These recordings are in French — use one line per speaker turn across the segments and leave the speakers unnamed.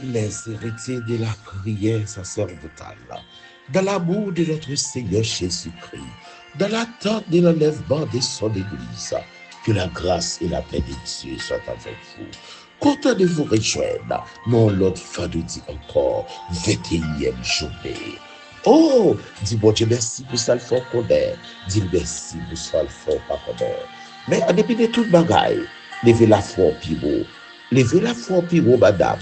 les héritiers de la prière sacerdotale, dans l'amour de notre Seigneur Jésus-Christ, dans l'attente de l'enlèvement de son Église, que la grâce et la paix de Dieu soient avec vous. Content de vous rejoindre, non l'autre vendredi encore, 21e journée. Oh, dis bon Dieu merci pour ça le fort qu'on est. Dis merci pour ça le fort pas qu'on est. Mais en dépit de toute bagaille, levez la foi au pire. Levez la foi au pire, madame.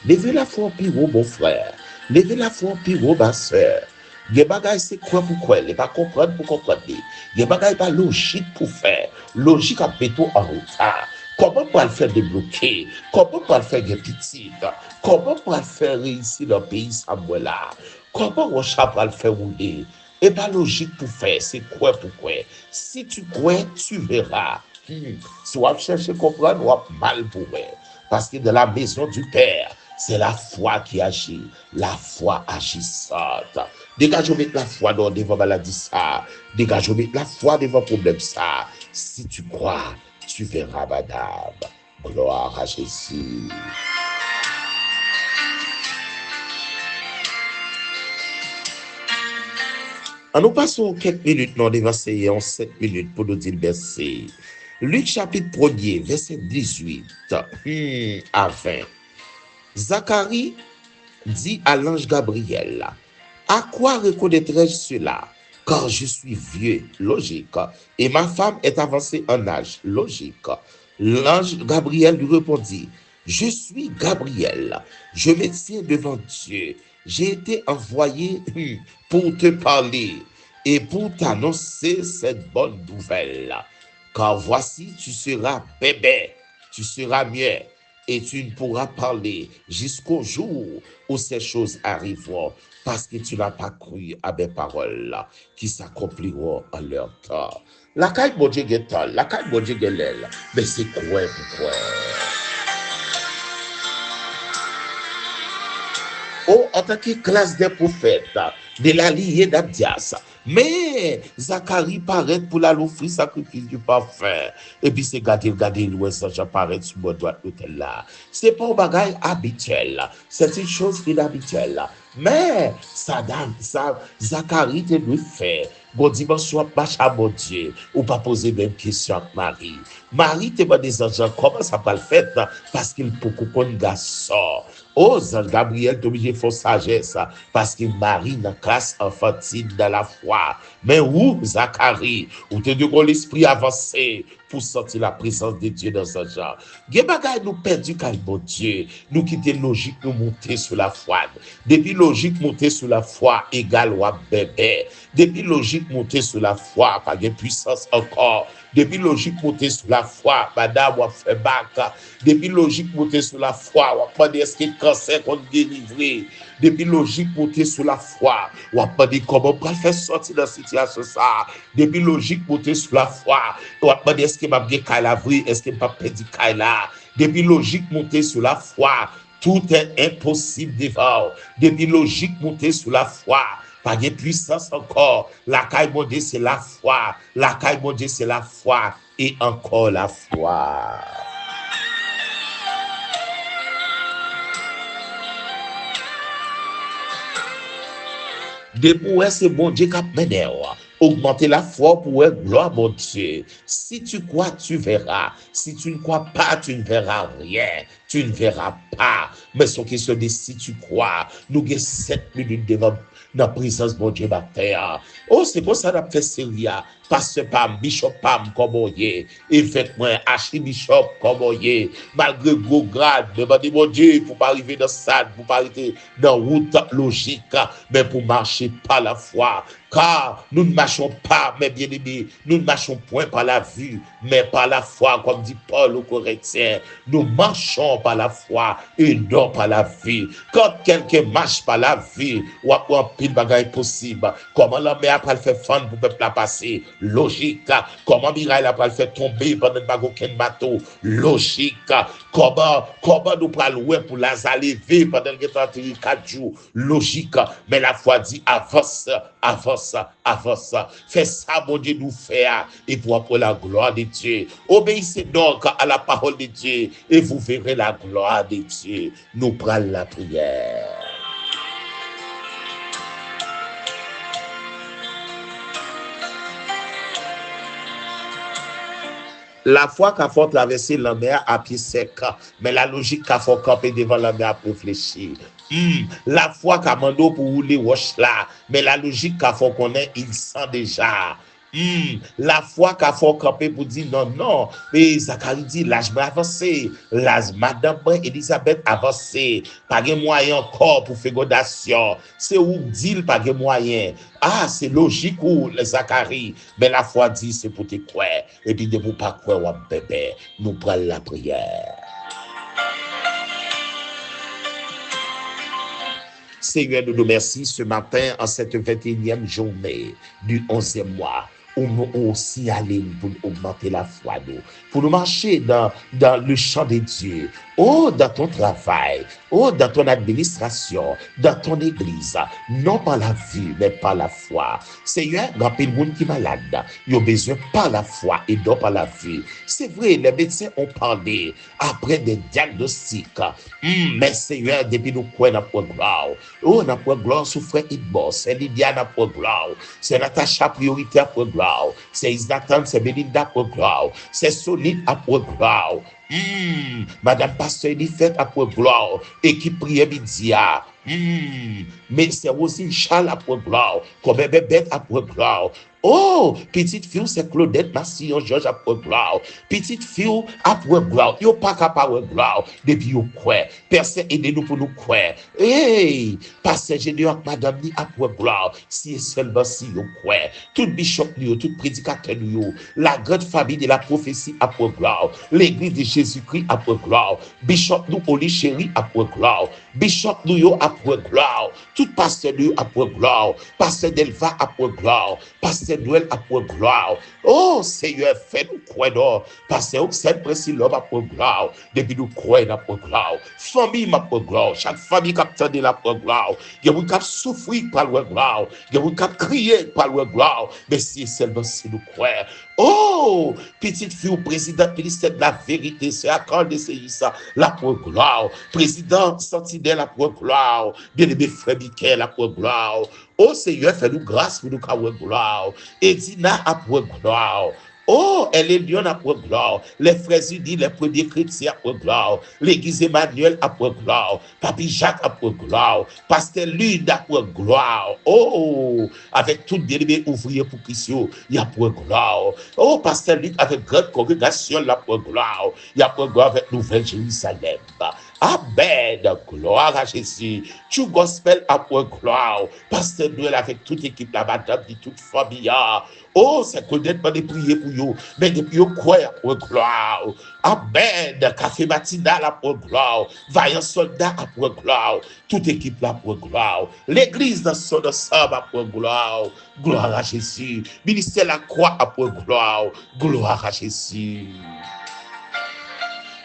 Levez la foi au pire, mon frère. Levez la foi au pire, ma soeur. Gen bagay c'est quoi pour quoi, les pas comprendre pour comprendre. Gen bagay pas logique pour faire. Logique à béton en retard. Comment pour le faire débloquer? Comment pour le faire gen petite? Comment pour le faire réussir dans le pays Samuela? Comment on pour le faire rouler? Et pas logique pour faire, c'est quoi pour quoi? Si tu crois, tu verras. Si on cherche à comprendre, on va mal pour elle. Parce que dans la maison du Père, c'est la foi qui agit, la foi agissante. Dégagez avec la foi devant maladie ça. Dégagez avec la foi devant problème ça. Si tu crois, tu verras, madame. Gloire à Jésus. Nous passons quelques minutes, nous devons essayer en 7 minutes pour nous dire merci. Luc chapitre 1er, verset 18 à 20. Zacharie dit à l'ange Gabriel, à quoi reconnaîtrai-je cela? Car je suis vieux, logique, et ma femme est avancée en âge, logique. L'ange Gabriel lui répondit, je suis Gabriel, je me tiens devant Dieu, j'ai été envoyé pour te parler et pour t'annoncer cette bonne nouvelle. Car voici, tu seras bébé, tu seras mieux, et tu ne pourras parler jusqu'au jour où ces choses arriveront, parce que tu n'as pas cru à mes paroles qui s'accompliront en leur temps. La caille mon Dieu est la caille mon Dieu est mais c'est quoi pourquoi? Oh, en tant que classe des prophètes, de la lignée d'Abdias. Mais Zacharie paraît pour la l'offrir sacrifice du parfum. Et puis c'est garder l'ouest, ça j'apparaît sur mon droit l'hôtel là. C'est pas un bagage habituel. C'est une chose inhabituelle. Mais ça, Zacharie te lui fait. Bon dimanche, marche à mon Dieu. Ou pas poser même question à Marie. Marie te dit des gens, comment ça va le faire? Parce qu'il peut qu'on garçon. Oh, Gabriel, tu obligé de faire sagesse parce que Marie n'a classe enfantine dans la foi. Mais où, Zacharie, où tu de l'esprit avancé pour sentir la présence de Dieu dans ce genre. Gen bagay nous perdu car bon Dieu, nous quitter logique, nous monter sur la foi. Depuis logique, monter sur la foi égale ou bébé. Depuis logique, monter sur la foi, pas de puissance encore. Depuis logique, monter sur la foi, madame, ou fait bac. Depuis logique, monter sur la foi, ou pas est-ce que le cancer qu'on délivrer. Depuis logique, monter sur la foi, ou pas dire comment on peut faire sortir de la situation ça. Depuis logique, monter sur la foi, ou pas dire est-ce que m'a bien la vie, est-ce que m'a perdu là. Depuis logique, monter sur la foi, tout est impossible devant. Depuis logique, monter sur la foi. Pas de puissance encore. La caille mon Dieu, c'est la foi. La caille mon Dieu, c'est la foi. Et encore la foi. Depuis c'est bon Dieu qui a mené. Augmenter la foi pour être gloire mon Dieu. Si tu crois, tu verras. Si tu ne crois pas, tu ne verras rien. Tu ne verras pas. Mais c'est une question de si tu crois. Nous avons 7 minutes devant la présence de mon Dieu matin. Oh, c'est pour ça qu'on a fait sérieux. Pasteur Pam, Bishop Pam, comme on y est. Évêque moi, Archibishop, comme on y est. Malgré gros grade, demandez mon Dieu pour pas arriver dans ça, pour pas arriver dans route logique, mais pour marcher par la foi. Car nous ne marchons pas, mes bien-aimés, nous ne marchons point par la vue, mais par la foi, comme dit Paul aux Corinthiens. Nous marchons par la foi et non par la vue. Quand quelqu'un marche par la vue, ou a un pile bagaille possible, comment l'homme après le fait fun pour peuple la passer, logique. Comment Mirail a fait tomber pendant pas aucun bateau, logique. Comment nous pral louer pour la lever pendant que 4 jours, logique. Mais la foi dit avance, avance, avance. Fais ça, mon Dieu, nous faire et pour la gloire de Dieu. Obéissez donc à la parole de Dieu et vous verrez la gloire de Dieu. Nous prenons la prière. La foi qu'a fait traverser la mer à pied sec, mais la logique qu'a fait camper devant la mer pour réfléchir. La foi qu'a mandé pour rouler roche là, mais la logique qu'a fait connaître, il sent déjà. La foi qu'a fait camper pour dire non, non. Et Zacharie dit, l'âge m'a avancé. L'âge madame Elisabeth avancé. Pas de moyen encore pour faire godation. C'est où dit pas de moyen. Ah, c'est logique ou les Zacharie. Mais la foi dit, c'est pour te croire. Et puis de vous pas croire, bébé. Nous prenons la prière. Seigneur, nous nous remercions ce matin en cette 21e journée du 11e mois. Où nous aussi aller pour augmenter la foi, pour nous marcher dans le champ de Dieu, dans ton travail, dans ton administration, dans ton église, non par la vue, mais par la foi. Seigneur, rappelle le monde qui est malade, il a besoin par la foi et non par la vue. C'est vrai, les médecins ont parlé après des diagnostics, mais Seigneur, depuis nous croyons dans la gloire, on a pour gloire sous frère Idbos, c'est Lydia n'a pour gloire, c'est Natacha prioritaire pour gloire. C'est Isnatan, c'est Belinda pour gloire. C'est Solide à pour gloire. Madame Pasteur Elifet à pour gloire. Et qui prie midi. Mais c'est aussi Charles à pour gloire. Comme bébé à pour gloire. Oh, petite fille, c'est Claudette Massillon Georges à pour gloire. Petite fille à pour gloire. Yo pas capable de gloire. Depuis yo croire. Personne aidez-nous pour nous croire. Hey, pasteur Gédéon madame ni à pour gloire. Si seulement si yo croire. Tout bishop nous, tout prédicateur nous, la grande famille de la prophétie à pour gloire. L'église de Jésus-Christ à pour gloire. Bishop nous, Oli Chéri à pour gloire. Bishop nous yo à pour gloire. Tout pasteur nous à pour gloire. Pasteur Delva à pour gloire. Pasteur Noël à pour gloire. Oh Seigneur, fais-nous croire. Pasteur Oxène Précis l'homme à pour gloire. Depuis nous croyons à pour gloire. Famille à pour gloire. Chaque famille qui a entendu la pour gloire. Il y a qui a souffert par le gloire. Il y a qui a crié par le gloire. Mais si seulement si nous croyons. Oh, petite fille au président ministère de la vérité, c'est à quand d'essayer ça, la pour gloire. Président Sentinelle, la pour gloire. Bien-aimé frère Michael, la pour gloire. Oh Seigneur, fais-nous grâce pour nous pour gloire. Edina a pour gloire. Oh, elle est Lyon à pour gloire. Les frères unis, les premiers chrétiens à pour gloire. L'église Emmanuel à pour gloire. Papi Jacques à pour gloire. Pasteur Lune à pour gloire. Oh, avec tout bien-aimé ouvrier pour Christ, il y a pour gloire. Oh, Pasteur Luc avec grande congrégation là pour gloire. Il y a pour gloire avec Nouvelle Jérusalem. Amen, gloire à Jésus. Tout gospel à pour gloire. Pasteur Noël avec toute équipe, la madame de toute famille. Oh, c'est connaître de prier pour vous. Mais depuis vous croyez pour gloire. Amen, café matinal à pour gloire. Vaillant soldat à pour gloire. Toute équipe là pour gloire. L'église dans son ensemble à pour gloire. Gloire à Jésus. Ministère la croix à pour gloire. Gloire à Jésus.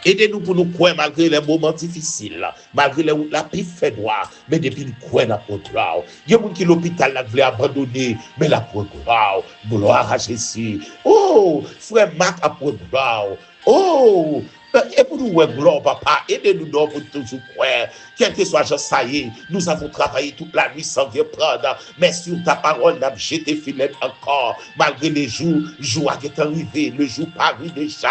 Aidez-nous pour nous croire malgré les moments difficiles, malgré la paix fait noire, mais depuis nous croire pour gloire. Il y a des gens qui l'hôpital la voulu abandonner, mais la pour gloire. Gloire à Jésus. Oh, frère Marc a pour gloire. Oh, et pour nous, gloire, papa, aidez-nous donc pour toujours croire. Quel que soit ça y est, nous avons travaillé toute la nuit sans rien prendre, mais sur ta parole, nous avons jeté filet encore, malgré les jours est arrivé, le jour paru déjà,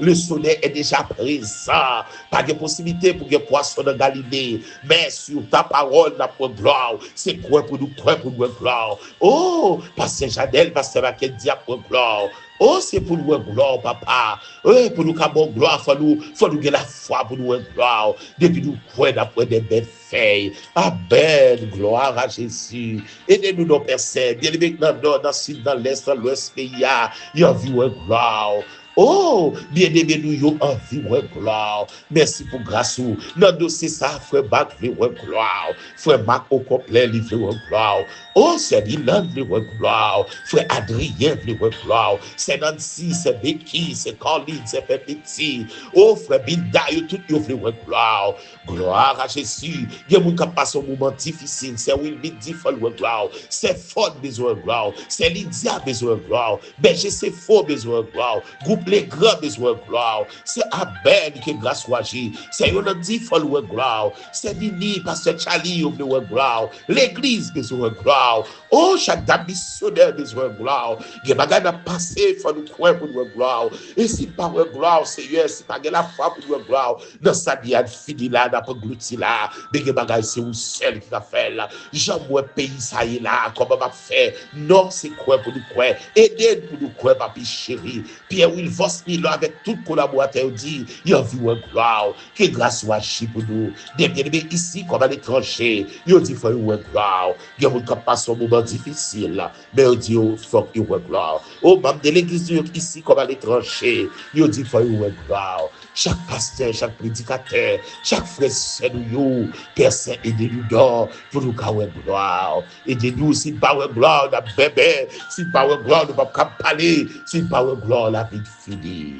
le soleil est déjà présent, pas de possibilité pour les poissons de Galilée, mais sur ta parole, nous avons gloire, c'est quoi pour nous gloire. Oh, pasteur Jadel, pasteur Maquet, dit pour gloire. Oh, c'est pour nous gloire, papa. Oui, pour nous avoir gloire, faut nous gagner la foi pour nous gloire. Depuis nous croire après des belles feuilles. Amen, gloire à Jésus. Aidez-nous, nos Père Saint. Bien-aimés dans le sud, dans l'est, dans l'ouest, pays, il y a vu gloire. Oh, bien-aimé, nous avons envie, ouais, gloire. Merci pour grâce. Dans le dossier, ça, frère Marc, ouais, gloire. Frère Marc au complet, livré, ouais, gloire. Oh, c'est Dylan, ouais, gloire. Frère Adrien, ouais, gloire. C'est Nancy, c'est Becky, c'est Colline, c'est Pépiti. Oh, frère Binda, tout le ouais, gloire. Gloire à Jésus. Il y a des gens qui passent un moment difficile. C'est Wilby Diffol, ouais, gloire. C'est Ford, besoin, gloire. C'est Lydia, besoin, gloire. Berger, c'est faux, besoin, gloire. Groupe les grands, besoin, gloire. C'est Abel qui est grâce à J. C'est Yolande Diffol, ouais, gloire. C'est Nini, Pasteur Charlie, ouais, gloire. L'église, besoin, gloire. Oh, chaque dame missionnaire, besoin, gloire. Il y a des gens qui passent, il faut nous croire pour nous, gloire. Et si pas, ouais, gloire, Seigneur, si pas la foi pour nous, gloire. Dans sa vie, elle finit là, n'a pas glouti là. Mais il y a des c'est vous seul qui va faire là. J'aime pays, ça y est là, comment on va faire. Non, c'est quoi pour nous croire. Aidez pour nous croire, papi chéri. Pierre-Will Vosmilo avec tout collaborateur dit, il y a vu un gloire. Que grâce soit pour nous. Des bien-aimés ici, comme à l'étranger, il dit, il faut une gloire. Il y a qui passe un moment difficile là. Mais il dit, il faut une gloire. Au membre de l'église ici, comme à l'étranger, il dit, il faut une gloire. Chaque pasteur, chaque prédicateur, chaque frère, c'est nous, Père Saint, aidez-nous d'or pour nous avoir gloire. Aidez-nous, si pas une gloire, on bébé, si pas une gloire, on ne peut pas parler, si pas une gloire, la vie finie.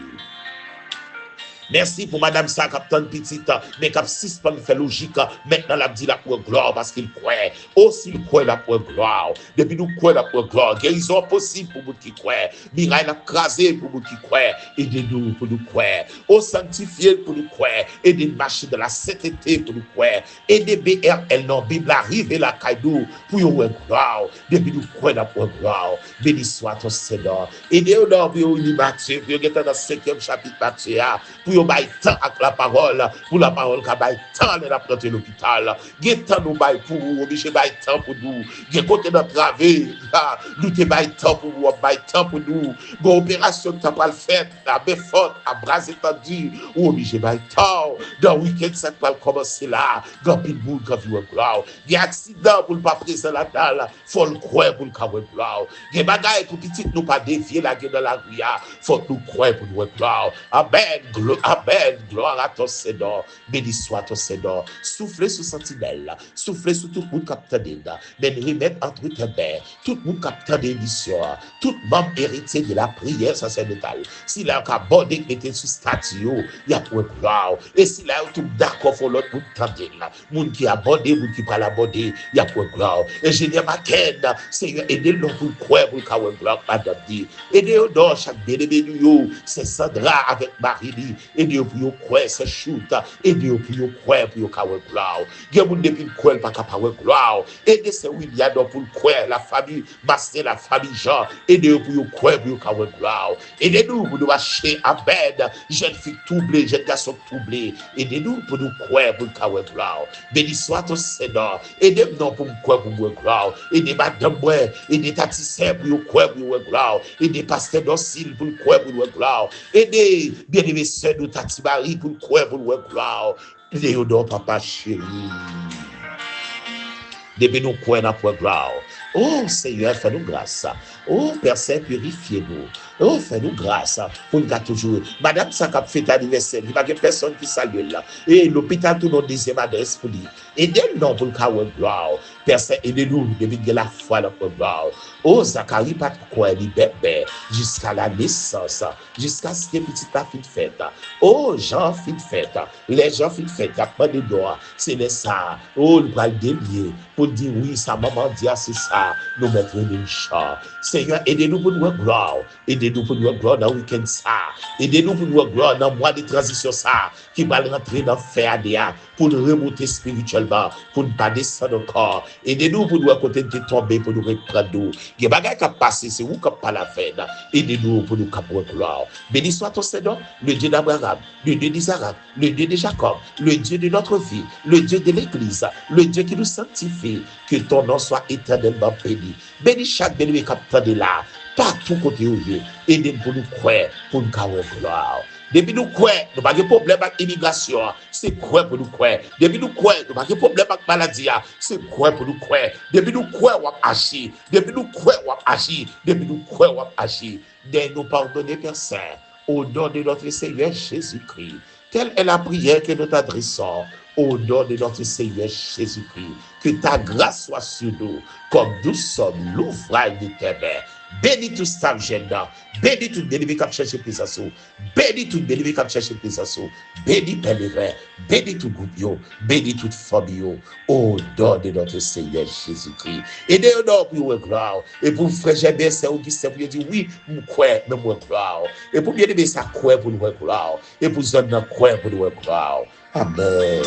Merci pour Madame sa capitaine petite, mais cap 6 pas faire logique. Maintenant, la dit la pour gloire parce qu'il croit. Aussi, il croit la pour gloire. Depuis nous croit la pour gloire. Guérison possible pour vous qui croient. Miracle crasé pour vous qui croient. Aidez-nous pour nous croire. Au sanctifié pour nous croire. Aidez-nous marcher de la sainteté pour nous croire. Aidez BRL non Bible arrive la caillou pour vous gloire. Depuis nous croit la pour gloire. Béni soit ton Seigneur. Aidez-nous dans le Matthieu. Vous êtes dans le 5e chapitre Matthieu. Pour bail temps avec la parole, pour la parole qui bail temps de la prendre l'hôpital. Gen temps nous bail pour vous, obligé bail temps pour nous. Gen côté notre travé, nous te bail temps pour vous, bail temps pour nous. Bon opération que tu pas le fait, la béforte, à bras étendus, ou obligé bail temps. Dans le week-end ça va commencer là. Grand pile boule quand vous gloire. Gen accident pour le pas présent la dalle, faut le croire pour le caveau gloire. Gen bagaille pour petit nous pas dévier la gueule dans la rue, faut nous croire pour nous gloire. Amen. Amen, gloire à ton Seigneur, béni soit ton Seigneur. Soufflez sous sentinelle, soufflez sous tout le monde capteur d'État, mais remettre entre tes mains, tout le monde capteur d'émission, tout membre héritier de la prière sacerdotale. S'il a un bon décrété sous statut, il y a pour gloire. Et s'il a tout d'accord pour l'autre monde tendre, monde qui a abordé, monde qui pas l'abordé, il y a pour gloire. Et je dis à ma quête, Seigneur, aidez-le pour croire pour le gloire, madame dit. Aidez-le dans chaque bénévole, c'est Sandra avec Marie. Aidez-vous pour vous croire, c'est shoot. Aidez-vous pour vous croire, pour vous croire gloire. Aidez-vous depuis le croire, pas capable de gloire. Aidez c'est William pour le croire, la famille Master, la famille Jean. Aidez-vous pour vous croire, pour vous croire gloire. Aidez-nous pour nous acheter à bed, jeune fille troublée, jeune garçon troublé. Aidez-nous pour nous croire, pour nous croire gloire. Béni soit ton Seigneur. Aidez-nous pour nous croire, pour vous gloire. Aidez madame, aidez Tatissé pour vous croire, pour vous gloire. Aidez pasteur Docile pour nous croire, pour vous gloire. Aidez bien-aimé sœur de Tatibari pour le croire, pour le gloire. Léodore, papa chéri. Depuis nous croire pour gloire. Oh Seigneur, fais-nous grâce. Oh Père Saint, purifiez-nous. Oh, fais-nous grâce pour nous toujours. Madame Sakap fait anniversaire, il n'y a pas personne qui salue là. Et l'hôpital, tout le monde disait adresse pour lui. Aidez-nous pour le cas de gloire. Père Saint, aidez-nous de la foi dans le gloire. Oh, Zacharie, pas de quoi, il bébé, jusqu'à la naissance, jusqu'à ce que petit a fait fête. Oh, Jean fait fête. Les gens fait fête, il n'y a pas de droit. C'est les ça. Oh, le bras délié pour dire oui, sa maman dit c'est ça. Nous mettrons une chance. Seigneur, aidez-nous pour nous gloire. Aidez-nous pour nous gloire dans le week-end ça. Aidez-nous pour nous gloire dans le mois de transition ça. Qui va rentrer dans le fer pour nous remonter spirituellement, pour ne pas descendre encore. Aidez-nous pour nous côté de tomber, pour nous reprendre. Il y a des choses qui passent, c'est vous qui pas la veine. Aidez-nous pour nous capter gloire. Béni soit ton Seigneur, le Dieu d'Abraham, le Dieu d'Isaac, le Dieu de Jacob, le Dieu de notre vie, le Dieu de l'Église, le Dieu qui nous sanctifie. Que ton nom soit éternellement béni. Béni chaque béni capteur de là, partout côté où il est. Aidez-nous pour nous croire, pour nous capter gloire. Depuis nous croyons, nous n'avons pas de problème avec l'immigration. C'est quoi pour nous croire? Depuis nous croyons, nous n'avons pas de problème avec la maladie. C'est quoi pour nous croire? Depuis nous croyons, on va agir. Depuis nous croyons, on va agir. Depuis nous croyons, on va agir. Dès nous pardonner, Père Saint. au nom de notre Seigneur Jésus-Christ. Telle est la prière que nous t'adressons au nom de notre Seigneur Jésus-Christ. Que ta grâce soit sur nous, comme nous sommes l'ouvrage de tes mains. Bénis tout staff gênant. Bénis tout bien-aimé qui a cherché plus à sous. Bénis tout bien-aimé qui a cherché plus à sous. Bénis Père, bénis tout groupe, bénis toute famille, au nom de notre Seigneur Jésus-Christ. Et de nous pour gloire. Et pour frère Gébé, c'est où qui s'est pour dire oui, nous croyons, mais moi gloire. Et pour bien-aimé, ça croit pour nous gloire. Et pour zone nous croyons pour nous gloire. Amen.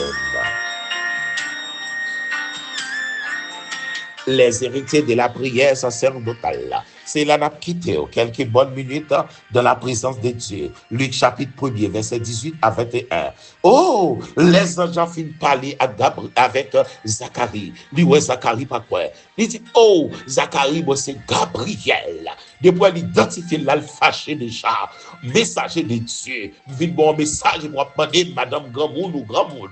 Les héritiers de la prière sacerdotale. C'est là n'a quitté quelques bonnes minutes dans la présence de Dieu. Luc chapitre 1er, verset 18 à 21. Oh, les anges ont fini de parler avec Zacharie. Lui, ouais, Zacharie, pas quoi. Il dit, oh, Zacharie, moi, c'est Gabriel. Depuis, il identifie là, le fâché déjà. Messager de Dieu. Vite bon message, moi, demander Madame Grand Monde ou Grand Monde.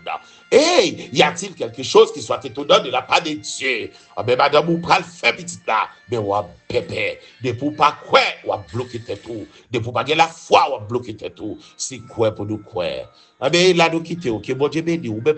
Hey, y a-t-il quelque chose qui soit étonnant de la part de Dieu? Ah, mais madame, vous prenez le fait petit là, mais vous bébé, de pour pas quoi, vous bloquer tout, de pour pas la foi, vous bloquer tout. C'est quoi pour nous quoi? Ah, mais là, nous quittons, ok, bon Dieu béni, ou même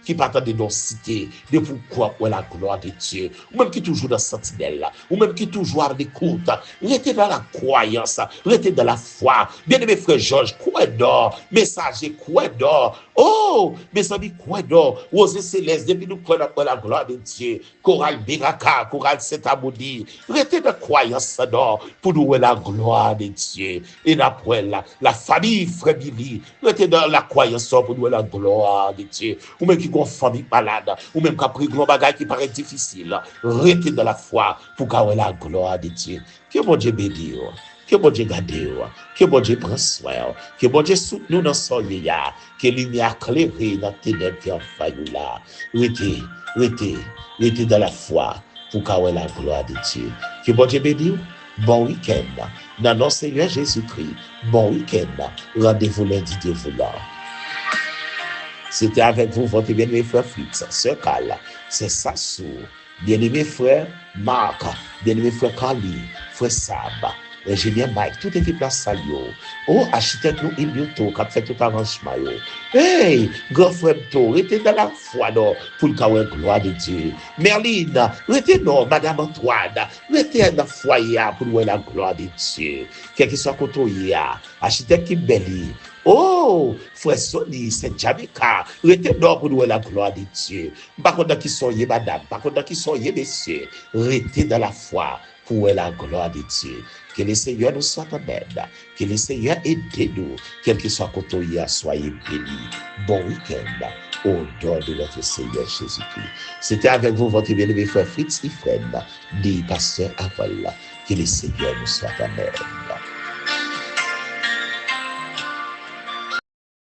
qui partent de nos cités, de pourquoi ou la gloire de Dieu, ou même qui toujours dans sentinelle là, ou même qui toujours en écoute, restez dans la croyance, restez dans la foi. Bien aimé frère Georges, quoi d'or, messager, quoi d'or, oh, mes amis, quoi d'or, aux célestes, depuis nous croyons la gloire de Dieu, chorale Biraka, chorale Saint-Amoudi, restez dans la croyance d'or, pour nous la gloire de Dieu, et après la famille frère Billy, restez dans la croyance pour nous la gloire de Dieu, ou même qui ont une famille malade, ou même qui a pris gros bagage qui paraît difficile, restez dans la foi pour qu'on la gloire de Dieu. Que mon Dieu bénisse. Que bon Dieu garde, que bon Dieu prenne soin, que bon Dieu soutienne nous dans son lien, que lumière éclairée dans tes ténèbres qui en faillent là. Restez dans la foi pour qu'on ait la gloire de Dieu. Que bon Dieu bénisse. Bon week-end. Dans notre Seigneur Jésus-Christ. Bon week-end. Rendez-vous lundi de vouloir. C'était avec vous, votre bien-aimé frère Fritz, sœur Carla, c'est Sassou, bien-aimé frère Marc, bien-aimé frère Carly, frère Sab, ingénieur Mike, toute équipe là, salut. Oh, architecte nous, Ilioto, qui a fait tout arrangement. Hey, grand frère To, restez dans la foi, non, pour le gloire de Dieu. Merline, restez non, Madame Antoine, restez dans la foyer pour la gloire de Dieu. Quel que soit côté, architecte Kimbeli. Oh, frère Sony, c'est Jamaica. Restez non pour la gloire de Dieu. Par contre, qui sont madame, par contre, qui sont messieurs, restez dans la foi pour la gloire de Dieu. Que le Seigneur nous soit en aide. Que le Seigneur aide nous. Quel que soit côté, soyez bénis. Bon week-end. Au nom de notre Seigneur Jésus-Christ. C'était avec vous, votre bien-aimé frère Fritz Ifren, dit pasteur Avol. Que le Seigneur nous soit en aide.